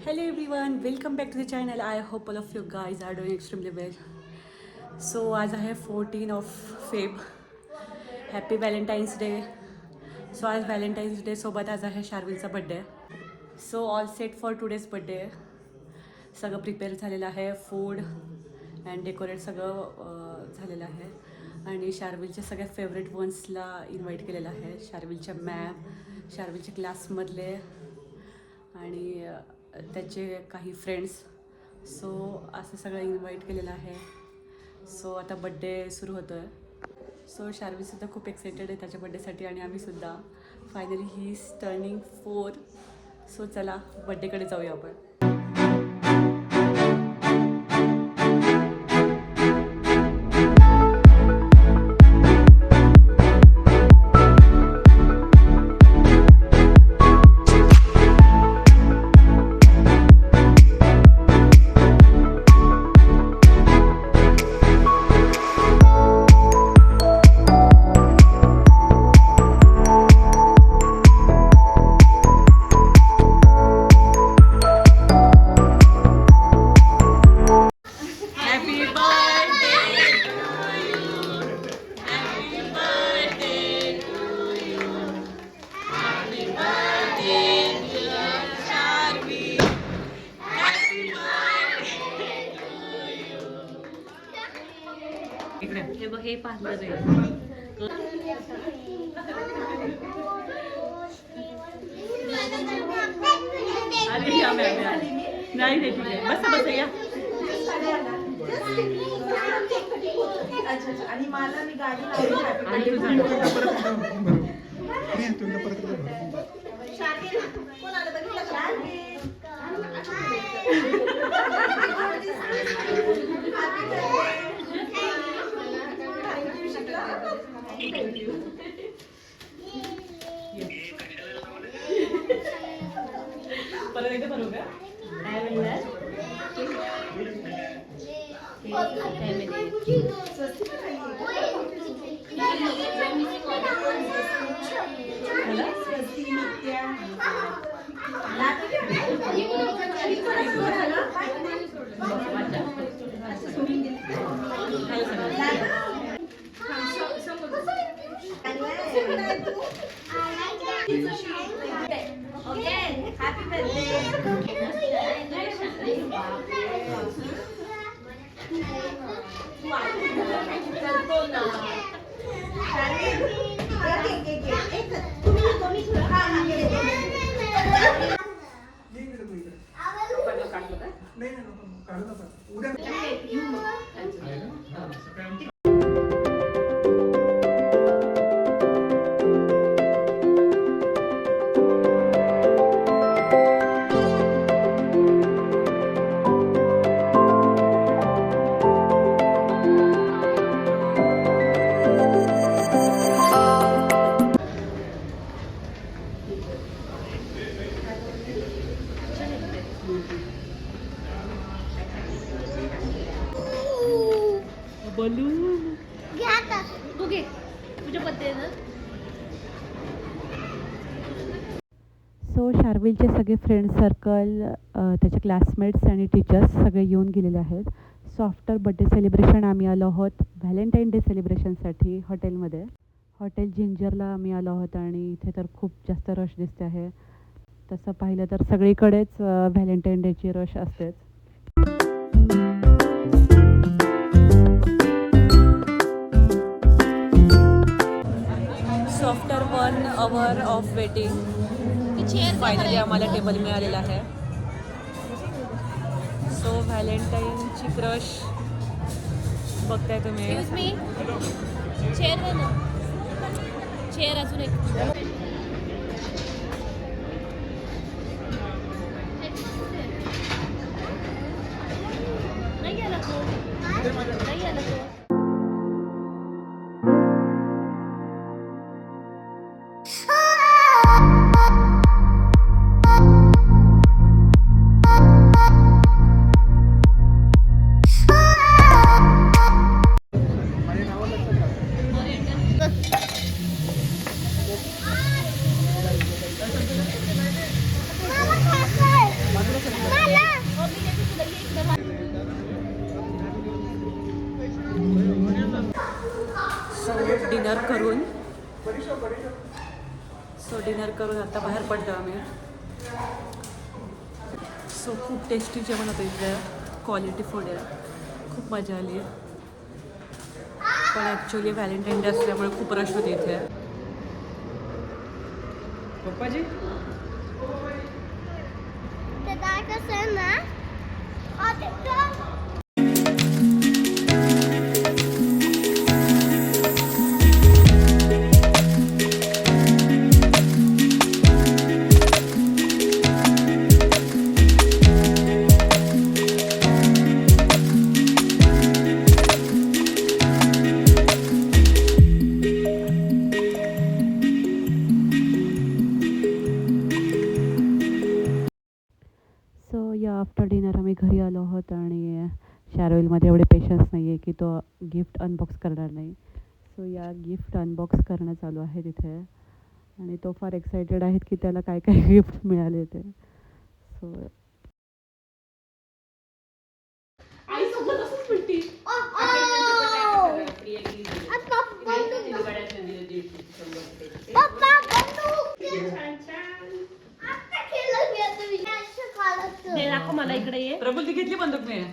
Hello everyone, welcome back to the channel. I hope all of you guys are doing extremely well. So आज आहे 14 of Feb. Happy Valentine's day. So आज Valentine's day सोबत आज आहे शार्विलचा birthday. So all set for today's birthday. सगळं prepare झालेलं आहे. फूड अँड डेकोरेट सगळं झालेलं आहे. आणि शार्विलच्या सगळ्या फेवरेट वन्सला इन्व्हाइट केलेलं आहे. शार्विलच्या मॅम, शार्विलच्या क्लासमधले आणि त्याचे काही फ्रेंड्स. सो असं सगळं इन्व्हाइट केलेलं आहे. सो आता बड्डे सुरू होतो आहे. सो शार्विलसुद्धा खूप एक्सायटेड आहे त्याच्या बड्डेसाठी आणि आम्हीसुद्धा. Finally he is turning 4. So चला बड्डेकडे जाऊया आपण. हे बघ, हे पार्लर आहे. अरे या मॅम नाही ठीक आहे. बसा या. आणि मला मी गाडी लावली. परत एकदा बनवू का? बलून घ्या आता. तू घे, तुझ्या पत्त्यानं. सो शार्विलचे सगळे फ्रेंड सर्कल, त्याचे क्लासमेट्स आणि टीचर्स सगळे येऊन गेलेले आहेत. सो आफ्टर बड्डे सेलिब्रेशन आम्ही आलो आहोत व्हॅलेंटाईन डे सेलिब्रेशनसाठी हॉटेलमध्ये. हॉटेल जिंजरला आम्ही आलो आहोत आणि इथे तर खूप जास्त रश दिसते आहे. तसं पाहिलं तर सगळीकडेच व्हॅलेंटाईन डेची रश असतेच. So after 1 hour of waiting finally आम्हाला टेबल मिळालेला आहे. सो व्हॅलेंटाईनची क्रश बघताय तुम्ही. चेअर अजून एक. नाही आला तो. डिनर करून आता बाहेर पडतो आम्ही. सो खूप टेस्टी जेवण होतं इथे, क्वालिटी फूड आहे, खूप मजा आली आहे. पण ॲक्च्युली व्हॅलेंटाईन डे असल्यामुळे खूप रश होते इथे. पप्पाजी सो या आफ्टर डिनर आम्ही घरी आलो आहोत आणि शॅरोविलमध्ये एवढे पेशन्स नाही आहे की तो गिफ्ट अनबॉक्स करणार नाही. सो या गिफ्ट अनबॉक्स करणं चालू आहे तिथे आणि तो फार एक्सायटेड आहेत की त्याला काय काय गिफ्ट मिळाले ते. सो दे दाखव मला, इकडे ये. प्रबुल ती घेतली बंदूक मी.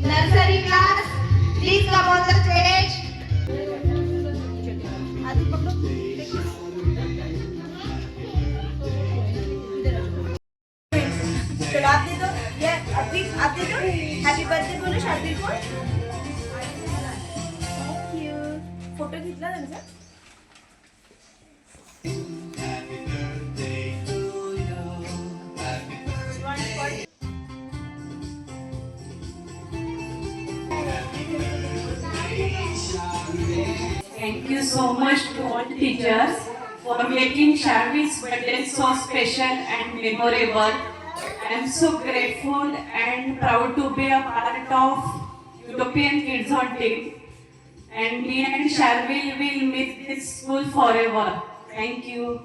Nursery class, please come on the stage. चलो आप दे दो, ये आप दे दो. हैप्पी बर्थडे बोलो शार्दुल को. Thank you. फोटो घेतला त्यांचा. Thank you so much to all teachers for making Sharvi's birthday so special and memorable. I am so grateful and proud to be a part of Utopian Kids on Team. And me and Sharvil will miss this school forever. Thank you.